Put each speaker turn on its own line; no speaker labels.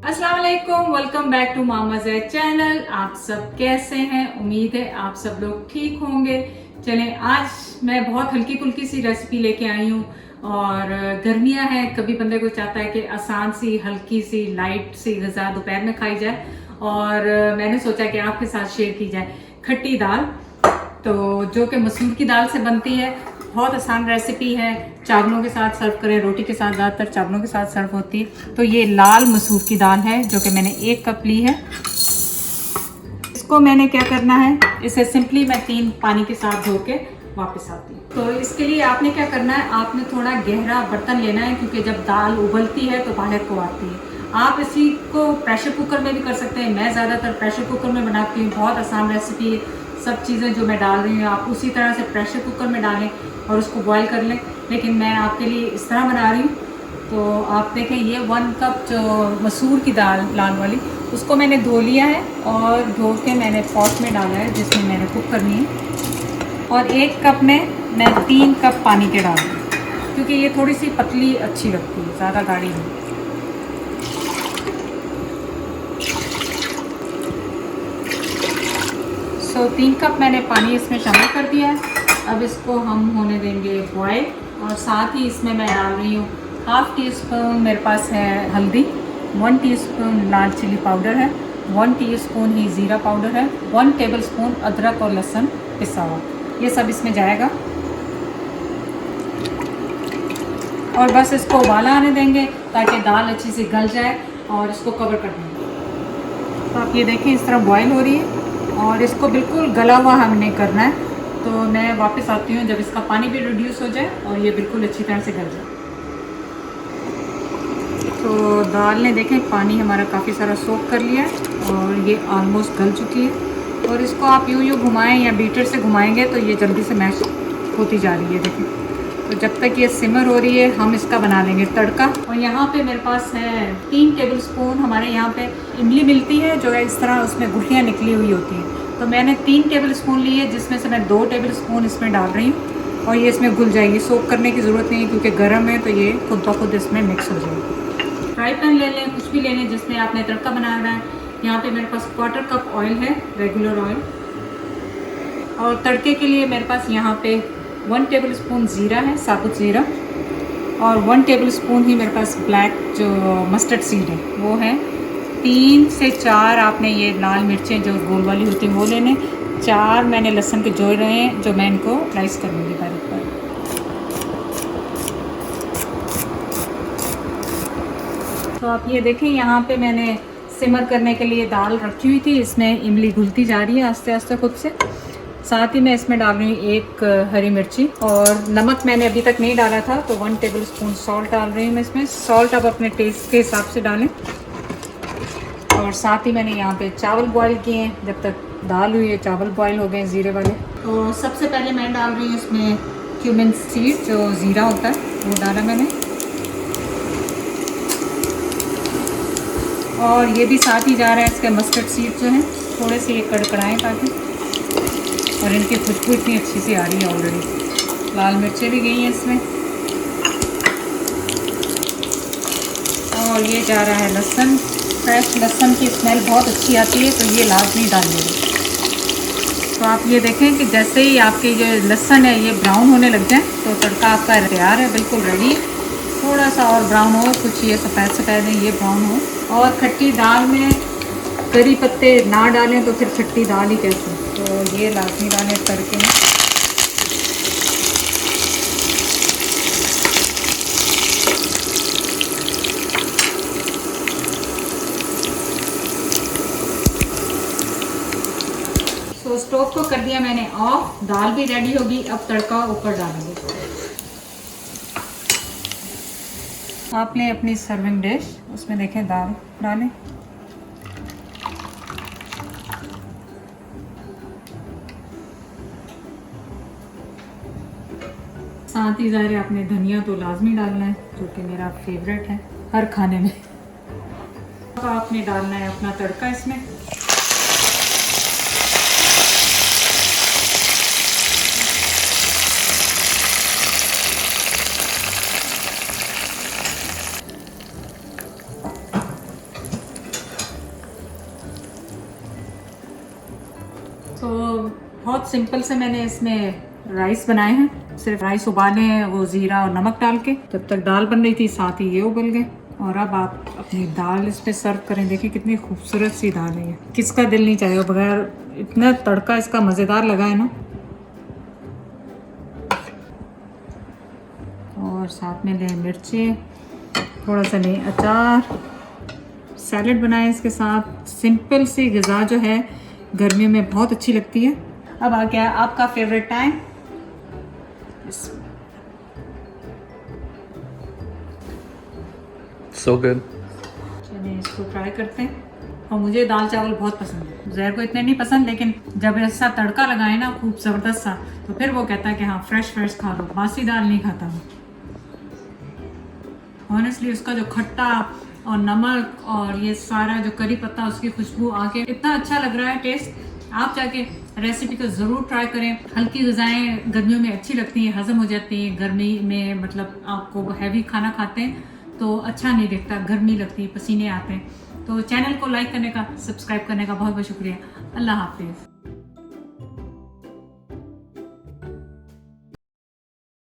अस्सलाम वालेकुम, welcome back to Mama Zaid channel. आप सब कैसे हैं? उम्मीद है आप सब लोग ठीक होंगे। चलें, आज मैं बहुत हल्की फुल्की सी रेसिपी लेके आई हूँ। और गर्मियाँ हैं, कभी बंदे को चाहता है कि आसान सी हल्की सी लाइट सी ग़िज़ा दोपहर में खाई जाए। और मैंने सोचा कि आपके साथ शेयर की जाए खट्टी दाल, तो जो कि मसूर की दाल से बनती है। बहुत आसान रेसिपी है, चावलों के साथ सर्व करें, रोटी के साथ, ज़्यादातर चावलों के साथ सर्व होती है। तो ये लाल मसूर की दाल है जो कि मैंने 1 कप ली है। इसको मैंने क्या करना है, इसे सिंपली मैं 3 पानी के साथ धो के वापस आती हूँ। तो इसके लिए आपने क्या करना है, आपने थोड़ा गहरा बर्तन लेना है, क्योंकि जब दाल उबलती है तो बाहर को आती है। आप इसी को प्रेशर कुकर में भी कर सकते हैं। मैं ज़्यादातर प्रेशर कुकर में बनाती हूँ। बहुत आसान रेसिपी है। सब चीज़ें जो मैं डाल रही हूँ आप उसी तरह से प्रेशर कुकर में डालें और उसको बॉईल कर लें। लेकिन मैं आपके लिए इस तरह बना रही हूँ। तो आप देखें, ये 1 कप जो मसूर की दाल लाल वाली, उसको मैंने धो लिया है और धो के मैंने पॉट में डाला है जिसमें मैंने कुक करनी है। और 1 कप में मैं 3 कप पानी के डाल रही हूँ, क्योंकि ये थोड़ी सी पतली अच्छी लगती है, ज़्यादा गाढ़ी नहीं। तो 3 कप मैंने पानी इसमें शामिल कर दिया है। अब इसको हम होने देंगे बॉयल। और साथ ही इसमें मैं डाल रही हूँ 1/2 टीस्पून मेरे पास है हल्दी, 1 टीस्पून लाल चिली पाउडर है, 1 टीस्पून ही ज़ीरा पाउडर है, 1 टेबलस्पून अदरक और लहसुन पिसा हुआ। ये सब इसमें जाएगा और बस इसको उबाला आने देंगे ताकि दाल अच्छी से गल जाए, और इसको कवर कर देंगे। तो आप ये देखें, इस तरह बॉयल हो रही है और इसको बिल्कुल गला हुआ हमने करना है। तो मैं वापस आती हूँ जब इसका पानी भी रिड्यूस हो जाए और ये बिल्कुल अच्छी तरह से गल जाए। तो दाल ने देखें पानी हमारा काफ़ी सारा सोख कर लिया है और ये ऑलमोस्ट गल चुकी है। और इसको आप यूँ घुमाएं या बीटर से घुमाएंगे तो ये जल्दी से मैश होती जा रही है। देखें, तो जब तक ये सिमर हो रही है हम इसका बना लेंगे तड़का। और यहाँ पे मेरे पास है 3 टेबलस्पून, हमारे यहाँ पे इमली मिलती है जो है इस तरह, उसमें गुठलियाँ निकली हुई होती हैं। तो मैंने 3 टेबलस्पून ली है, जिसमें से मैं 2 टेबलस्पून इसमें डाल रही हूँ। और ये इसमें घुल जाएगी, सोक करने की ज़रूरत नहीं है क्योंकि गर्म है, तो ये खुद ब खुद इसमें मिक्स हो जाएगी। फ्राई पैन ले लें, कुछ भी ले लें जिसमें आपने तड़का बनाना है। यहाँ पे मेरे पास 1/4 कप ऑयल है, रेगुलर ऑयल। और तड़के के लिए मेरे पास यहाँ पे 1 टेबलस्पून ज़ीरा है, साबुत ज़ीरा। और 1 टेबलस्पून ही मेरे पास ब्लैक जो मस्टर्ड सीड है वो है। 3 से 4 आपने ये लाल मिर्चें जो गोल वाली होती हैं वो लेने। 4 मैंने लहसुन के जोड़ रहे हैं जो मैं इनको स्लाइस कर लूँगी बारीक बारीक। तो आप ये देखें, यहाँ पे मैंने सिमर करने के लिए दाल रखी हुई थी, इसमें इमली घुलती जा रही है आस्ते आस्ते खुद से। साथ ही मैं इसमें डाल रही हूँ 1 हरी मिर्ची, और नमक मैंने अभी तक नहीं डाला था तो 1 टेबलस्पून सॉल्ट डाल रही हूँ मैं इसमें। सॉल्ट अब अपने टेस्ट के हिसाब से डालें। और साथ ही मैंने यहाँ पे चावल बॉईल किए हैं, जब तक दाल हुई है चावल बॉईल हो गए ज़ीरे वाले। तो सबसे पहले मैं डाल रही हूँ इसमें क्यूमिन सीड, जो ज़ीरा होता है वो डाला मैंने। और ये भी साथ ही जा रहा है इसके मस्टर्ड सीड जो हैं, थोड़े से ये कड़कड़ाएँ ताकि, और इनकी खुशबू इतनी अच्छी सी आ रही है ऑलरेडी। लाल मिर्चें भी गई हैं इसमें। और ये जा रहा है लहसुन। फ्रेश लहसुन की स्मेल बहुत अच्छी आती है, तो ये लाजमी डाल देंगे। तो आप ये देखें कि जैसे ही आपके ये लहसुन है ये ब्राउन होने लग जाए तो तड़का आपका तैयार है, बिल्कुल रेडी। थोड़ा सा और ब्राउन हो, कुछ ये सफ़ेद सफ़ेद है, ये ब्राउन हो। और खट्टी दाल में करी पत्ते ना डालें तो फिर खट्टी दाल ही कैसे। तो ये लाजमी डालें तड़के में। तो स्टोव को कर दिया मैंने ऑफ, दाल भी रेडी होगी। अब तड़का ऊपर डालेंगे। आपने अपनी सर्विंग डिश, उसमें देखें दाल डालें। साथ ही ज़ाहिर आपने धनिया तो लाजमी डालना है, जो कि मेरा फेवरेट है हर खाने में। अब आपने डालना है अपना तड़का इसमें। तो बहुत सिंपल से मैंने इसमें राइस बनाए हैं, सिर्फ राइस उबाले हैं वो ज़ीरा और नमक डाल के। जब तक दाल बन रही थी साथ ही ये उबल गए। और अब आप अपनी दाल इस पे सर्व करें। देखिए कितनी खूबसूरत सी दाल है ये, किसका दिल नहीं चाहेगा बगैर, इतना तड़का इसका मज़ेदार लगा है ना। और साथ में लें मिर्ची, थोड़ा सा लें अचार, सैलेड बनाएं इसके साथ। सिंपल सी ग़िज़ा जो है गर्मियों में बहुत अच्छी लगती है। अब आ गया आपका फेवरेट टाइम।
So good.
चलिए इसको ट्राई करते हैं। और मुझे दाल चावल बहुत पसंद है, ज़हर को इतने नहीं पसंद, लेकिन जब ऐसा तड़का लगाए ना खूब ज़बरदस्त सा, तो फिर वो कहता है कि हाँ फ्रेश खा लो, बासी दाल नहीं खाता वो। ऑनेस्टली उसका जो खट्टा और नमक और ये सारा जो करी पत्ता उसकी खुशबू आके इतना अच्छा लग रहा है टेस्ट। आप जाके रेसिपी को ज़रूर ट्राई करें। हल्की ग़िज़ाएँ गर्मियों में अच्छी लगती हैं, हज़म हो जाती हैं। गर्मी में मतलब आपको हैवी खाना खाते हैं तो अच्छा नहीं दिखता, गर्मी लगती है, पसीने आते हैं। तो चैनल को लाइक करने का, सब्सक्राइब करने का बहुत बहुत शुक्रिया। अल्लाह हाफिज़।